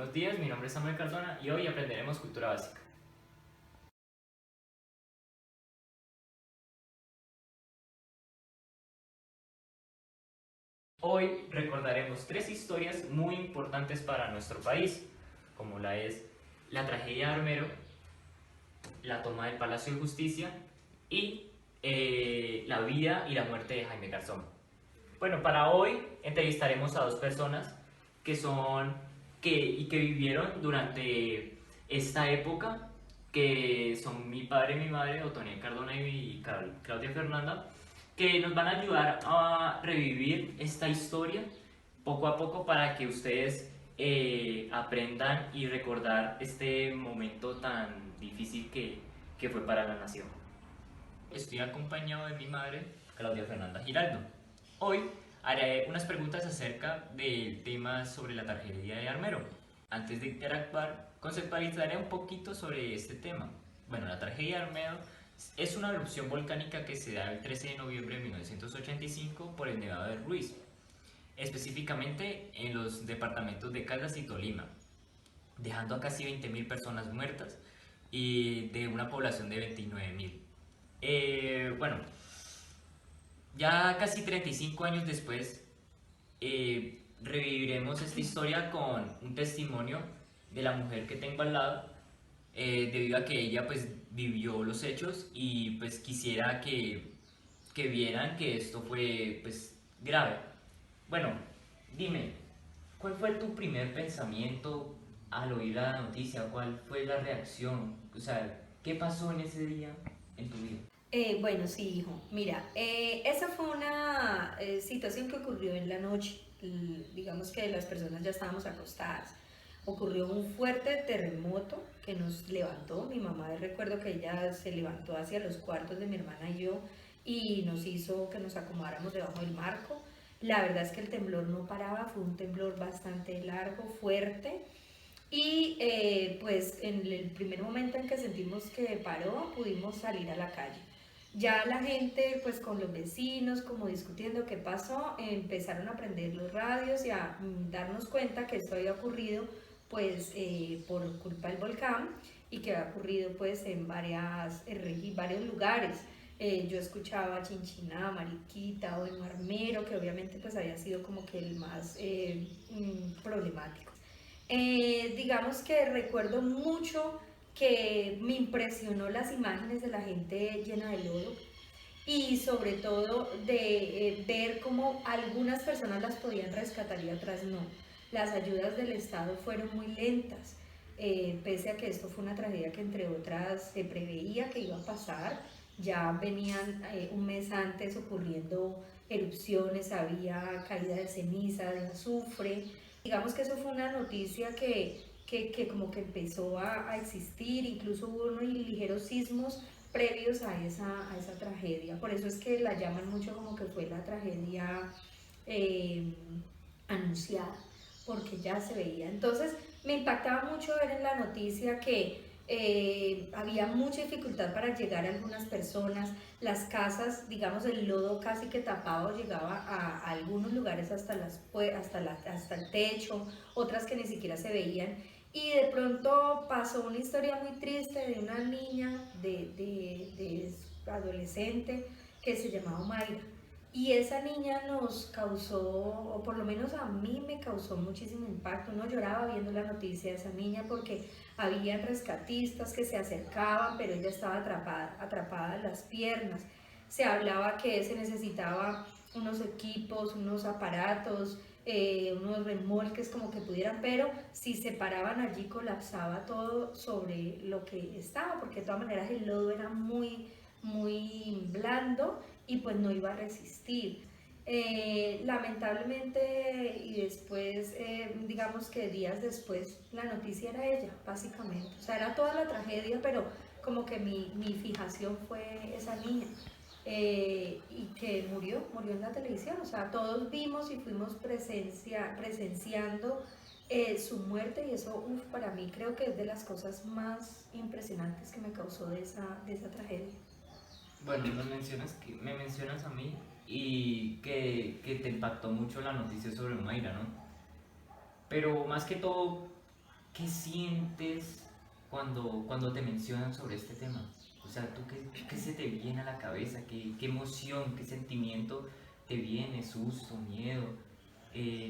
buenos días, mi nombre es Samuel Cardona y hoy aprenderemos cultura básica. Hoy recordaremos tres historias muy importantes para nuestro país, como la es la tragedia de Armero, la toma del Palacio de Justicia y la vida y la muerte de Jaime Garzón. Bueno, para hoy entrevistaremos a dos personas que son que vivieron durante esta época, que son mi padre y mi madre, Otoniel Cardona y Claudia Fernanda, que nos van a ayudar a revivir esta historia poco a poco para que ustedes aprendan y recordar este momento tan difícil que fue para la nación. Estoy acompañado de mi madre, Claudia Fernanda Giraldo. Hoy haré unas preguntas acerca del tema sobre la tragedia de Armero. Antes de interactuar, conceptualizaré un poquito sobre este tema. Bueno, la tragedia de Armero es una erupción volcánica que se da el 13 de noviembre de 1985 por el Nevado del Ruiz, específicamente en los departamentos de Caldas y Tolima, dejando a casi 20.000 personas muertas y de una población de 29.000. Bueno, ya casi 35 años después, reviviremos esta historia con un testimonio de la mujer que tengo al lado, debido a que ella pues vivió los hechos y pues quisiera que vieran que esto fue pues grave. Bueno, dime, ¿cuál fue tu primer pensamiento al oír la noticia? ¿Cuál fue la reacción? O sea, ¿qué pasó en ese día en tu vida? Bueno, sí, hijo. Mira, esa fue una situación que ocurrió en la noche. Digamos que las personas ya estábamos acostadas. Ocurrió un fuerte terremoto que nos levantó. Mi mamá recuerdo que ella se levantó hacia los cuartos de mi hermana y yo y nos hizo que nos acomodáramos debajo del marco. La verdad es que el temblor no paraba, fue un temblor bastante largo, fuerte. Y pues en el primer momento en que sentimos que paró, pudimos salir a la calle. Ya la gente, pues con los vecinos, como discutiendo qué pasó, empezaron a prender los radios y a darnos cuenta que esto había ocurrido pues por culpa del volcán y que había ocurrido pues en varios lugares. Yo escuchaba Chinchiná, Mariquita o en Marmero, que obviamente pues había sido como que el más problemático. Digamos que recuerdo mucho que me impresionó las imágenes de la gente llena de lodo y sobre todo de ver cómo algunas personas las podían rescatar y otras no. Las ayudas del Estado fueron muy lentas, pese a que esto fue una tragedia que entre otras se preveía que iba a pasar. Ya venían un mes antes ocurriendo erupciones, había caída de ceniza, de azufre. Digamos que eso fue una noticia que como que empezó a existir, incluso hubo unos ligeros sismos previos a esa tragedia. Por eso es que la llaman mucho como que fue la tragedia eh, anunciada, porque ya se veía. Entonces me impactaba mucho ver en la noticia que había mucha dificultad para llegar a algunas personas, las casas, digamos, el lodo casi que tapado llegaba a algunos lugares hasta el techo, otras que ni siquiera se veían. Y de pronto pasó una historia muy triste de una niña, de adolescente, que se llamaba Mayra. Y esa niña nos causó, o por lo menos a mí me causó muchísimo impacto. Uno lloraba viendo la noticia de esa niña porque había rescatistas que se acercaban, pero ella estaba atrapada en las piernas. Se hablaba que se necesitaba unos equipos, unos aparatos, unos remolques como que pudieran, pero si se paraban allí colapsaba todo sobre lo que estaba, porque de todas maneras el lodo era muy blando y pues no iba a resistir. Lamentablemente y después, digamos que días después, la noticia era ella, básicamente. O sea, era toda la tragedia, pero como que mi fijación fue esa niña. Y que murió en la televisión. O sea, todos vimos y fuimos presenciando su muerte y eso, para mí creo que es de las cosas más impresionantes que me causó de esa tragedia. Bueno, me mencionas a mí y que te impactó mucho la noticia sobre Mayra, ¿no? Pero más que todo, ¿qué sientes cuando te mencionan sobre este tema? O sea, ¿tú qué se te viene a la cabeza? ¿Qué emoción, qué sentimiento te viene? ¿Susto, miedo,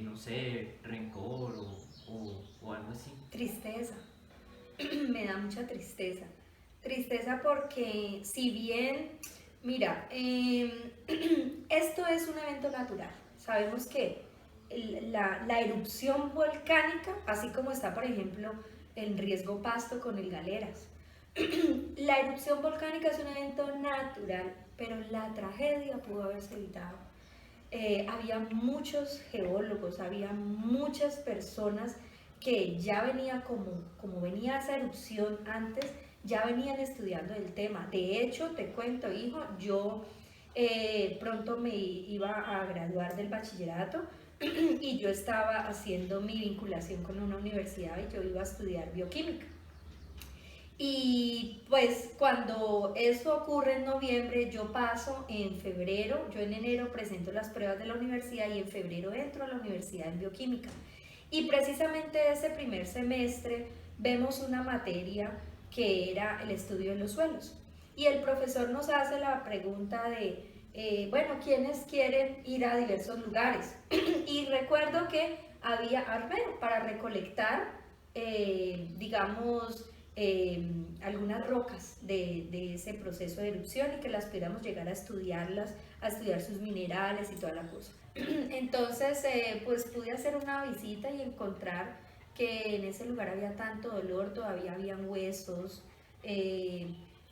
no sé, rencor o algo así? Tristeza, me da mucha tristeza. Tristeza porque si bien, mira, esto es un evento natural. Sabemos que la erupción volcánica, así como está, por ejemplo, en riesgo Pasto con el Galeras, la erupción volcánica es un evento natural, pero la tragedia pudo haberse evitado. Había muchos geólogos, había muchas personas que ya venía como venía esa erupción antes, ya venían estudiando el tema. De hecho, te cuento, hijo, yo pronto me iba a graduar del bachillerato y yo estaba haciendo mi vinculación con una universidad y yo iba a estudiar bioquímica. Y pues cuando eso ocurre en noviembre, yo paso en febrero, yo en enero presento las pruebas de la universidad y en febrero entro a la universidad en bioquímica. Y precisamente ese primer semestre vemos una materia que era el estudio de los suelos. Y el profesor nos hace la pregunta de, bueno, ¿quiénes quieren ir a diversos lugares? Y recuerdo que había armero para recolectar, digamos, algunas rocas de ese proceso de erupción y que las pudiéramos llegar a estudiarlas, a estudiar sus minerales y toda la cosa. Entonces, pues pude hacer una visita y encontrar que en ese lugar había tanto dolor, todavía habían huesos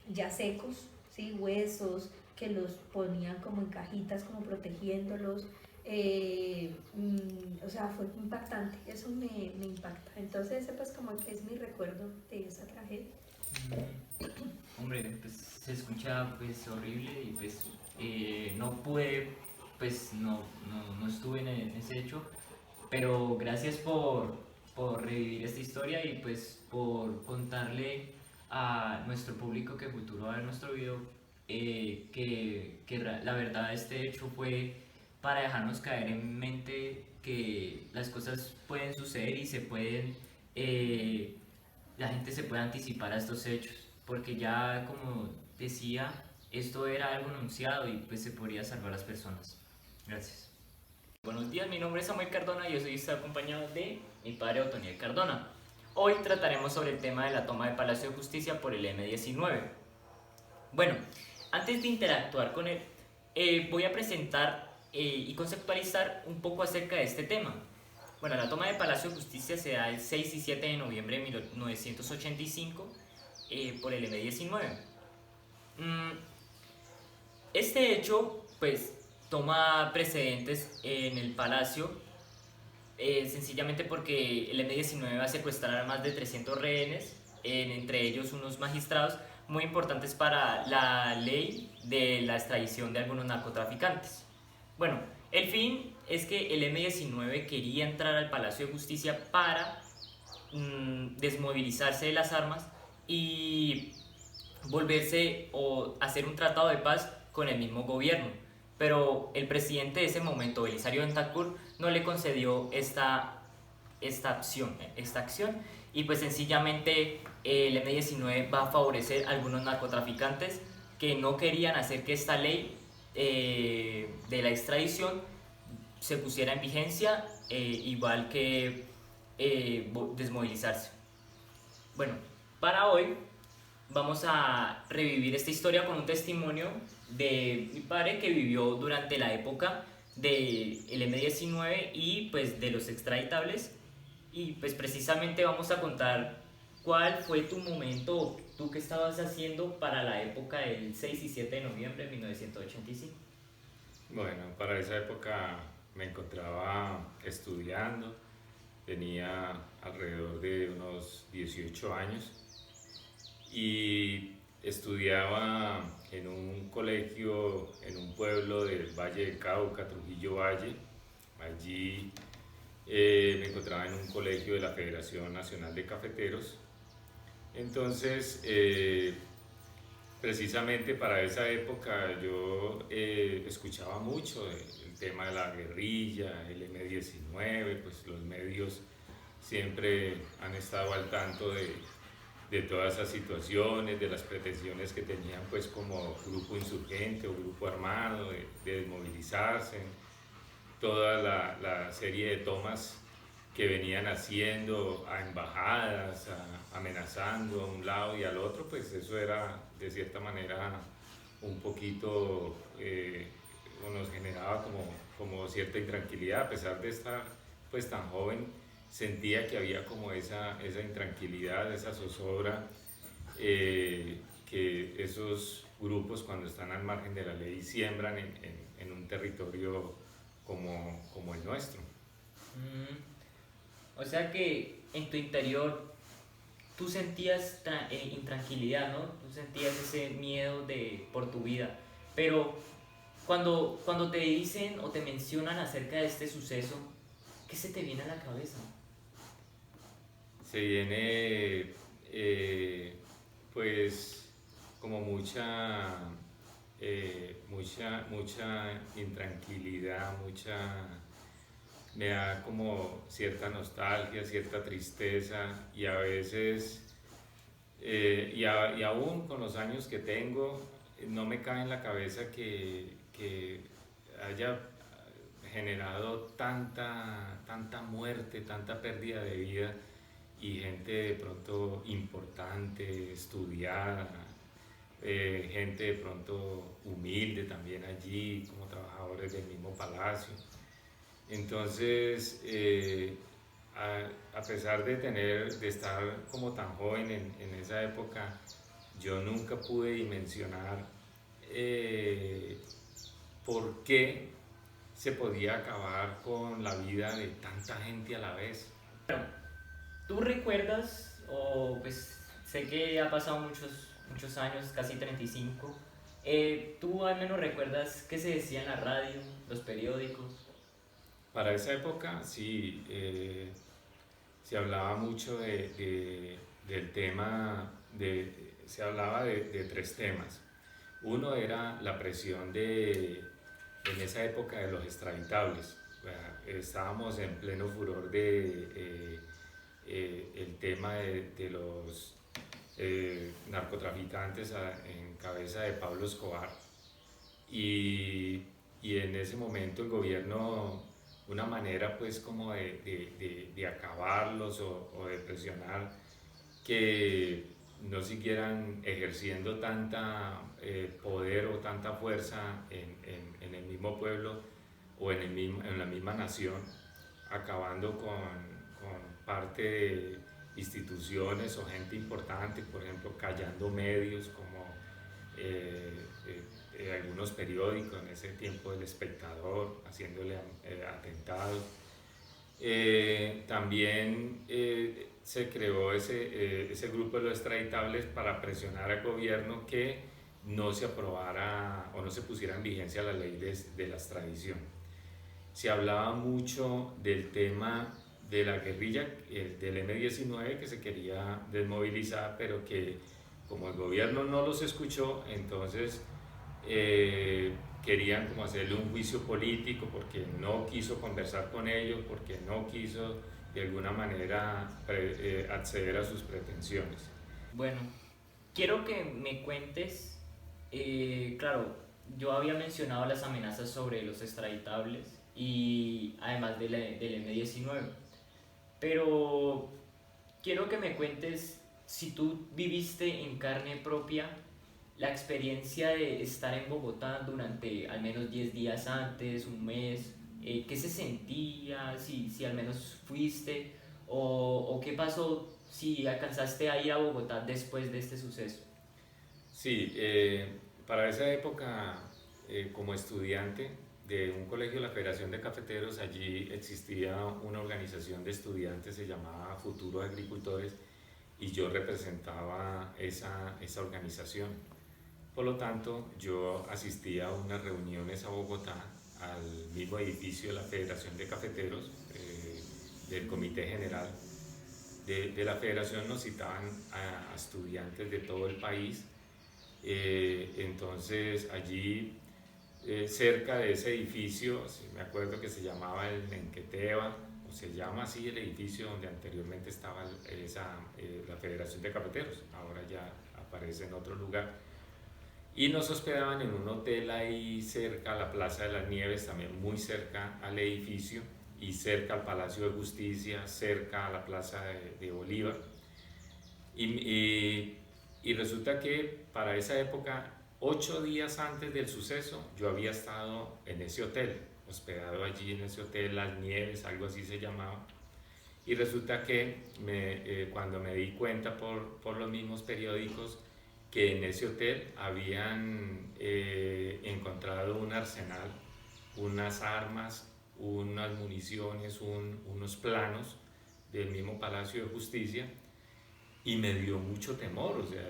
ya secos, ¿sí? Huesos que los ponían como en cajitas, como protegiéndolos. O sea, fue impactante, eso me impacta. Entonces, ese pues como que es mi recuerdo de esa tragedia. Hombre, pues se escucha pues horrible y pues no pude, pues no estuve en ese hecho, pero gracias por revivir esta historia y pues por contarle a nuestro público que futuro va a ver nuestro video la verdad este hecho fue para dejarnos caer en mente que las cosas pueden suceder y se pueden la gente se puede anticipar a estos hechos, porque ya como decía, esto era algo anunciado y pues se podría salvar a las personas. Gracias. Buenos días, mi nombre es Samuel Cardona y yo estoy acompañado de mi padre Otoniel Cardona. Hoy trataremos sobre el tema de la toma de Palacio de Justicia por el M-19. Bueno, antes de interactuar con él, voy a presentar y conceptualizar un poco acerca de este tema. Bueno, la toma de Palacio de Justicia se da el 6 y 7 de noviembre de 1985 por el M-19. Este hecho, pues, toma precedentes en el Palacio, sencillamente porque el M-19 va a secuestrar a más de 300 rehenes, entre ellos unos magistrados muy importantes para la ley de la extradición de algunos narcotraficantes. Bueno, el fin es que el M-19 quería entrar al Palacio de Justicia para desmovilizarse de las armas y volverse o hacer un tratado de paz con el mismo gobierno. Pero el presidente de ese momento, Belisario Bentancur, no le concedió esta acción y pues sencillamente el M-19 va a favorecer a algunos narcotraficantes que no querían hacer que esta ley de la extradición se pusiera en vigencia, igual que desmovilizarse. Bueno, para hoy vamos a revivir esta historia con un testimonio de mi padre que vivió durante la época del M-19 y pues de los extraditables, y pues precisamente vamos a contar cuál fue tu momento, tú qué estabas haciendo para la época del 6 y 7 de noviembre de 1985. Bueno, para esa época me encontraba estudiando, tenía alrededor de unos 18 años y estudiaba en un colegio en un pueblo del Valle del Cauca, Trujillo Valle. Allí me encontraba en un colegio de la Federación Nacional de Cafeteros. Entonces, precisamente para esa época yo escuchaba mucho el tema de la guerrilla, el M-19, pues los medios siempre han estado al tanto de todas esas situaciones, de las pretensiones que tenían pues como grupo insurgente o grupo armado, de desmovilizarse, toda la serie de tomas que venían haciendo a embajadas, amenazando a un lado y al otro, pues eso era de cierta manera un poquito, o nos generaba como cierta intranquilidad, a pesar de estar pues tan joven, sentía que había como esa intranquilidad, esa zozobra, que esos grupos cuando están al margen de la ley siembran en un territorio como el nuestro. O sea que en tu interior tú sentías intranquilidad, ¿no? Tú sentías ese miedo por tu vida. Pero cuando te dicen o te mencionan acerca de este suceso, ¿qué se te viene a la cabeza? Se viene pues como mucha intranquilidad, me da como cierta nostalgia, cierta tristeza y a veces, y aún con los años que tengo, no me cabe en la cabeza que haya generado tanta muerte, tanta pérdida de vida y gente de pronto importante, estudiada, gente de pronto humilde también allí, como trabajadores del mismo palacio. Entonces, a pesar de estar como tan joven en esa época, yo nunca pude dimensionar por qué se podía acabar con la vida de tanta gente a la vez. ¿Tú recuerdas, o pues sé que ha pasado muchos años, casi 35, tú al menos recuerdas qué se decía en la radio, los periódicos? Para esa época sí, se hablaba mucho del tema, se hablaba de tres temas. Uno era la presión en esa época de los extraditables. Estábamos en pleno furor el tema de los narcotraficantes en cabeza de Pablo Escobar. Y en ese momento el gobierno, una manera pues como de acabarlos o de presionar que no siguieran ejerciendo tanta poder o tanta fuerza en el mismo pueblo o en la misma nación, acabando con parte de instituciones o gente importante, por ejemplo, callando medios como algunos periódicos, en ese tiempo El Espectador, haciéndole atentados. También se creó ese grupo de los extraditables para presionar al gobierno que no se aprobara o no se pusiera en vigencia la ley de la extradición. Se hablaba mucho del tema de la guerrilla, del M-19, que se quería desmovilizar, pero que como el gobierno no los escuchó, entonces querían como hacerle un juicio político porque no quiso conversar con ellos, porque no quiso de alguna manera acceder a sus pretensiones. Bueno, quiero que me cuentes, claro, yo había mencionado las amenazas sobre los extraditables y además del M-19, pero quiero que me cuentes si tú viviste en carne propia la experiencia de estar en Bogotá durante al menos 10 días antes, un mes, qué se sentía, si al menos fuiste, o qué pasó si alcanzaste a ir a Bogotá después de este suceso. Sí, para esa época, como estudiante de un colegio de la Federación de Cafeteros, allí existía una organización de estudiantes, se llamaba Futuros Agricultores, y yo representaba esa organización. Por lo tanto, yo asistía a unas reuniones a Bogotá, al mismo edificio de la Federación de Cafeteros, del Comité General de la Federación. Nos citaban a estudiantes de todo el país. Entonces, allí, cerca de ese edificio, me acuerdo que se llamaba el Menqueteva o se llama así el edificio donde anteriormente estaba la Federación de Cafeteros, ahora ya aparece en otro lugar. Y nos hospedaban en un hotel ahí cerca a la Plaza de las Nieves, también muy cerca al edificio y cerca al Palacio de Justicia, cerca a la Plaza de Bolívar. Y resulta que para esa época, 8 días antes del suceso, yo había estado en ese hotel, hospedado allí en ese hotel, Las Nieves, algo así se llamaba. Y resulta que cuando me di cuenta por los mismos periódicos que en ese hotel habían encontrado un arsenal, unas armas, unas municiones, unos planos del mismo Palacio de Justicia, y me dio mucho temor. O sea,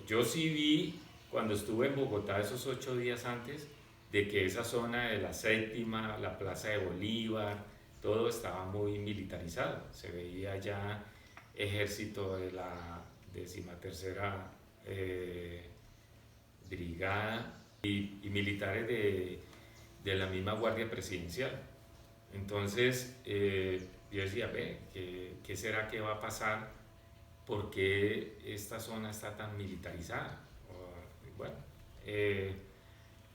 yo sí vi cuando estuve en Bogotá esos 8 días antes de que esa zona de la Séptima, la Plaza de Bolívar, todo estaba muy militarizado. Se veía ya ejército de la 13ª Brigada y militares de la misma Guardia Presidencial. Entonces yo decía, ve, ¿qué será que va a pasar? ¿Por qué esta zona está tan militarizada? Bueno,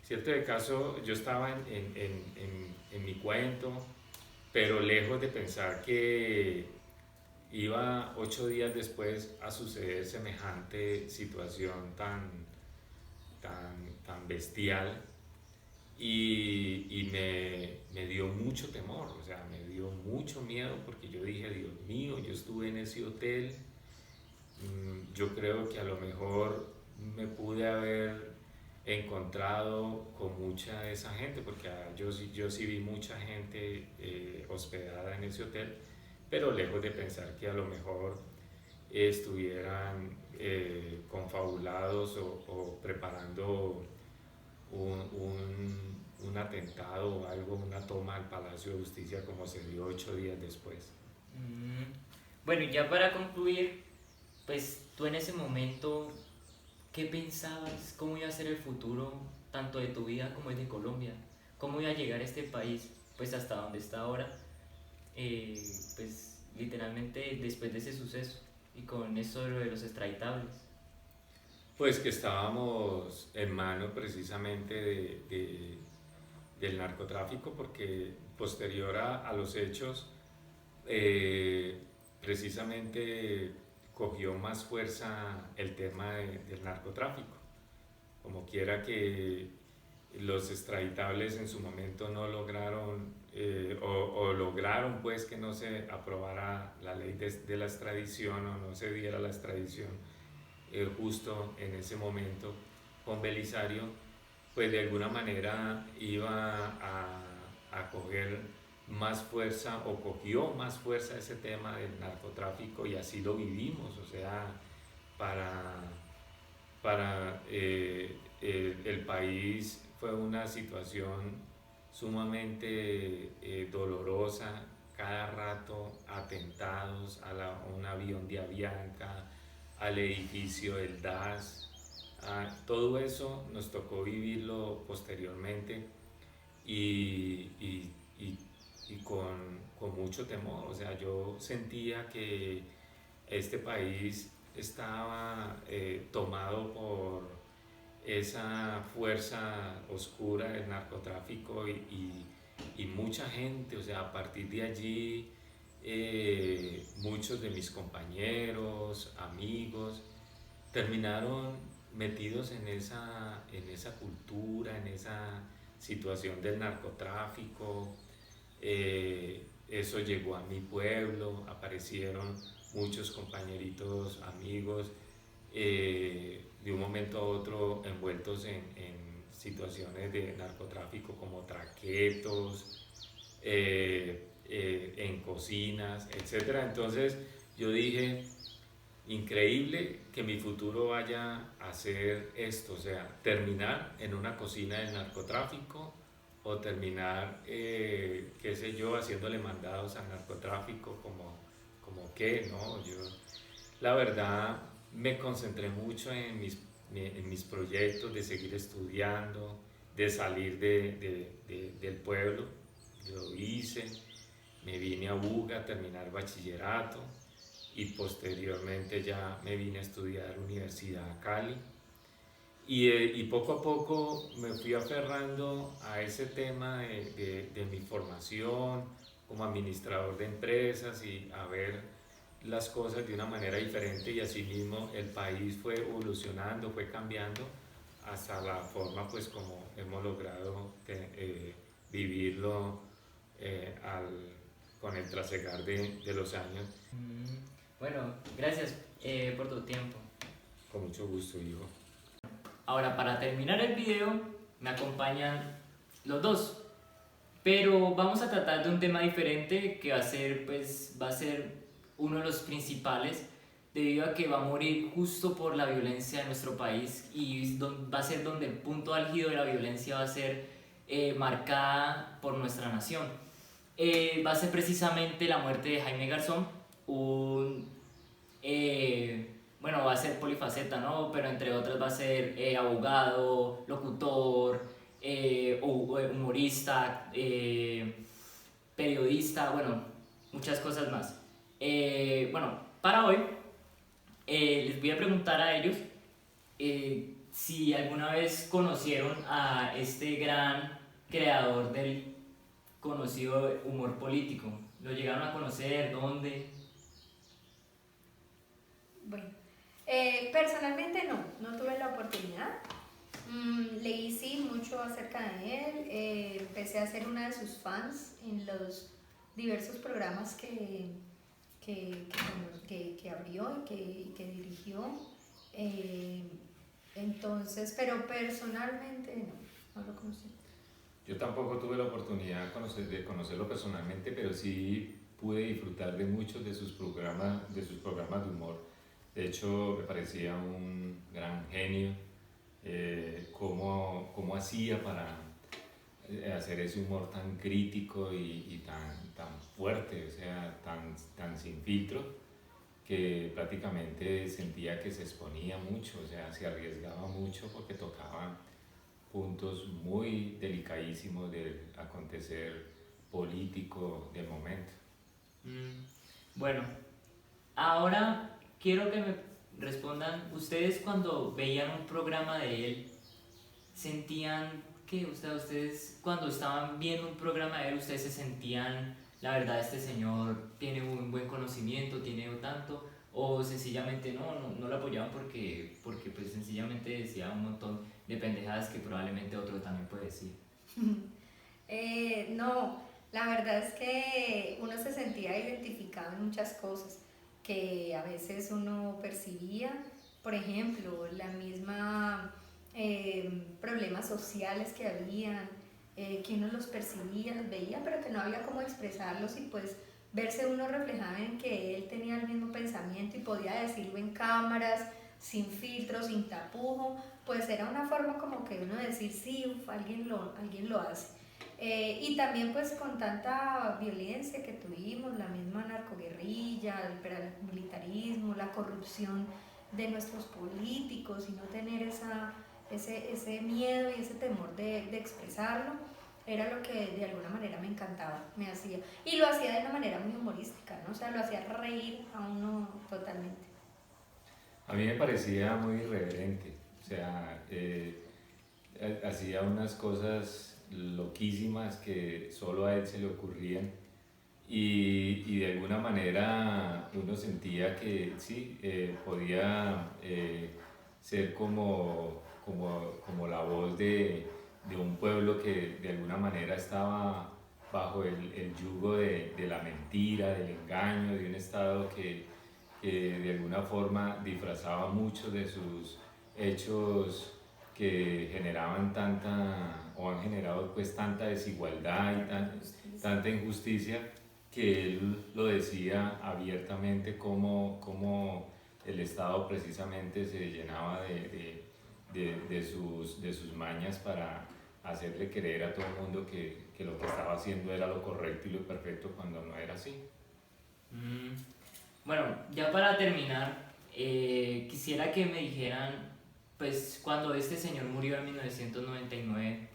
cierto de caso, yo estaba en mi cuento, pero lejos de pensar que iba 8 días después a suceder semejante situación tan bestial, y me dio mucho temor, o sea, me dio mucho miedo, porque yo dije, Dios mío, yo estuve en ese hotel, yo creo que a lo mejor me pude haber encontrado con mucha de esa gente, porque yo sí vi mucha gente hospedada en ese hotel, pero lejos de pensar que a lo mejor estuvieran confabulados o preparando un atentado o algo, una toma al Palacio de Justicia como se dio 8 días después. Bueno, y ya para concluir, pues tú en ese momento, ¿qué pensabas? ¿Cómo iba a ser el futuro tanto de tu vida como el de Colombia? ¿Cómo iba a llegar este país pues hasta donde está ahora? Pues literalmente después de ese suceso y con eso de los extraditables. Pues que estábamos en mano precisamente del narcotráfico, porque posterior a los hechos, precisamente cogió más fuerza el tema del narcotráfico. Como quiera que los extraditables en su momento no lograron, o lograron pues que no se aprobara la ley de la extradición, o no se diera la extradición justo en ese momento con Belisario, pues de alguna manera iba a coger más fuerza, o cogió más fuerza ese tema del narcotráfico, y así lo vivimos. O sea, para el país fue una situación sumamente dolorosa, cada rato atentados a un avión de Avianca, al edificio del DAS, todo eso nos tocó vivirlo posteriormente, y con mucho temor. O sea, yo sentía que este país estaba tomado por esa fuerza oscura del narcotráfico, y mucha gente, o sea, a partir de allí muchos de mis compañeros, amigos, terminaron metidos en esa cultura, en esa situación del narcotráfico. Eso llegó a mi pueblo, aparecieron muchos compañeritos, amigos, de un momento a otro envueltos en situaciones de narcotráfico como traquetos, en cocinas, etcétera. Entonces yo dije, increíble que mi futuro vaya a ser esto, o sea, terminar en una cocina del narcotráfico, o terminar, qué sé yo, haciéndole mandados al narcotráfico, como qué, ¿no? Yo, la verdad, me concentré mucho en mis proyectos de seguir estudiando, de salir del pueblo. Lo hice, me vine a Buga a terminar bachillerato y posteriormente ya me vine a estudiar Universidad a Cali. Y poco a poco me fui aferrando a ese tema de mi formación como administrador de empresas y a ver las cosas de una manera diferente, y asimismo el país fue evolucionando, fue cambiando hasta la forma pues como hemos logrado vivirlo con el trasegar de los años. Bueno, gracias por tu tiempo. Con mucho gusto, hijo. Ahora, para terminar el video, me acompañan los dos, pero vamos a tratar de un tema diferente que va a ser uno de los principales, debido a que va a morir justo por la violencia en nuestro país, y va a ser donde el punto álgido de la violencia va a ser marcada por nuestra nación. Va a ser precisamente la muerte de Jaime Garzón, bueno, va a ser polifaceta, ¿no? Pero entre otras va a ser abogado, locutor, humorista, periodista, bueno, muchas cosas más. Bueno, para hoy les voy a preguntar a ellos si alguna vez conocieron a este gran creador del conocido humor político. ¿Lo llegaron a conocer? ¿Dónde? Bueno, personalmente no tuve la oportunidad. Leí sí mucho acerca de él, empecé a ser una de sus fans en los diversos programas que abrió y que dirigió. Entonces, pero personalmente no lo conocí. Yo tampoco tuve la oportunidad de conocerlo personalmente, pero sí pude disfrutar de muchos de sus programas de humor. De hecho, me parecía un gran genio, cómo hacía para hacer ese humor tan crítico y tan fuerte, o sea, tan sin filtro, que prácticamente sentía que se exponía mucho, o sea, se arriesgaba mucho porque tocaba puntos muy delicadísimos del acontecer político del momento. Bueno, ahora quiero que me respondan, ustedes cuando veían un programa de él, sentían que ustedes cuando estaban viendo un programa de él, ustedes se sentían, la verdad, este señor tiene un buen conocimiento, tiene tanto, o sencillamente no lo apoyaban porque pues sencillamente decía un montón de pendejadas que probablemente otro también puede decir? No, la verdad es que uno se sentía identificado en muchas cosas que a veces uno percibía, por ejemplo, la misma problemas sociales que habían, que uno los percibía, los veía, pero que no había cómo expresarlos, y pues verse uno reflejado en que él tenía el mismo pensamiento y podía decirlo en cámaras, sin filtro, sin tapujo, pues era una forma como que uno decir, sí, alguien lo hace. Y también pues con tanta violencia que tuvimos, la misma narcoguerrilla, el paramilitarismo, la corrupción de nuestros políticos, y no tener ese miedo y ese temor de expresarlo, era lo que de alguna manera me encantaba, me hacía. Y lo hacía de una manera muy humorística, ¿no? O sea, lo hacía reír a uno totalmente. A mí me parecía muy irreverente, o sea, hacía unas cosas loquísimas que solo a él se le ocurrían, y de alguna manera uno sentía que sí, podía ser como la voz de un pueblo que de alguna manera estaba bajo el yugo de la mentira, del engaño, de un Estado que de alguna forma disfrazaba mucho de sus hechos que generaban o han generado pues tanta desigualdad y tanta injusticia, que él lo decía abiertamente como el Estado precisamente se llenaba de sus mañas para hacerle creer a todo el mundo que lo que estaba haciendo era lo correcto y lo perfecto, cuando no era así. Bueno, ya para terminar, quisiera que me dijeran, pues cuando este señor murió en 1999,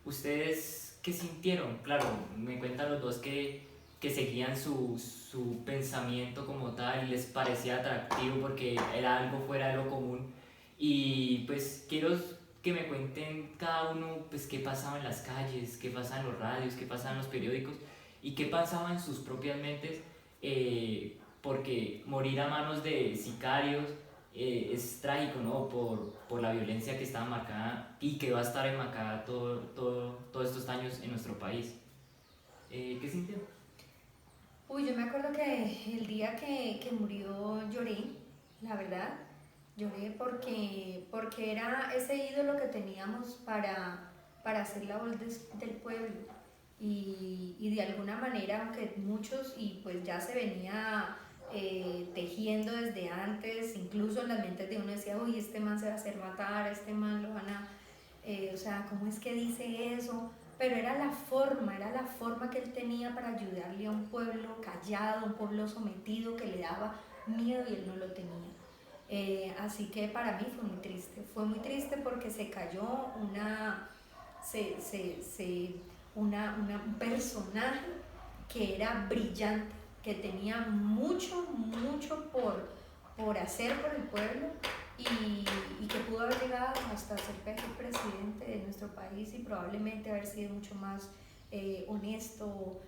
¿ustedes qué sintieron? Claro, me cuentan los dos que que seguían su pensamiento como tal y les parecía atractivo porque era algo fuera de lo común. Y pues quiero que me cuenten cada uno pues qué pasaba en las calles, qué pasaba en los radios, qué pasaba en los periódicos y qué pasaba en sus propias mentes, porque morir a manos de sicarios es trágico, ¿no? Por la violencia que estaba marcada y que va a estar enmarcada todos estos años en nuestro país. ¿Qué sintió? Uy, yo me acuerdo que el día que murió lloré, la verdad, lloré porque era ese ídolo que teníamos para hacer la voz del pueblo y de alguna manera, aunque muchos, y pues ya se venía tejiendo desde antes, incluso en las mentes de uno decía, uy, este man se va a hacer matar, este man lo van a, o sea, ¿cómo es que dice eso? Pero era la forma que él tenía para ayudarle a un pueblo callado, un pueblo sometido que le daba miedo y él no lo tenía. Así que para mí fue muy triste porque se cayó un personaje que era brillante, que tenía mucho por hacer por el pueblo y que pudo haber llegado hasta ser presidente de nuestro país y probablemente haber sido mucho más honesto,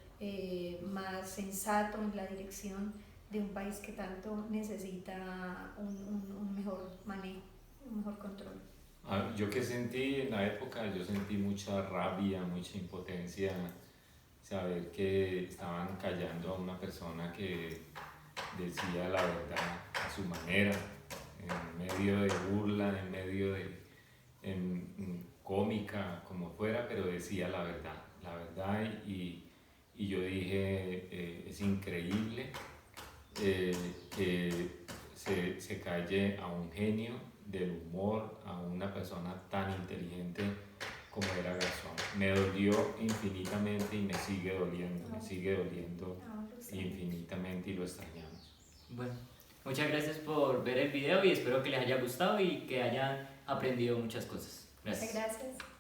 más sensato en la dirección de un país que tanto necesita un mejor manejo, un mejor control. Yo que sentí en la época, yo sentí mucha rabia, mucha impotencia, saber que estaban callando a una persona que decía la verdad a su manera, en medio de burla, en medio de cómica, como fuera, pero decía la verdad y yo dije, es increíble que se calle a un genio del humor, a una persona tan inteligente como era Garzón. Me dolió infinitamente y me sigue doliendo infinitamente y lo extrañamos. Bueno, muchas gracias por ver el video y espero que les haya gustado y que hayan aprendido muchas cosas. Gracias. Muchas gracias.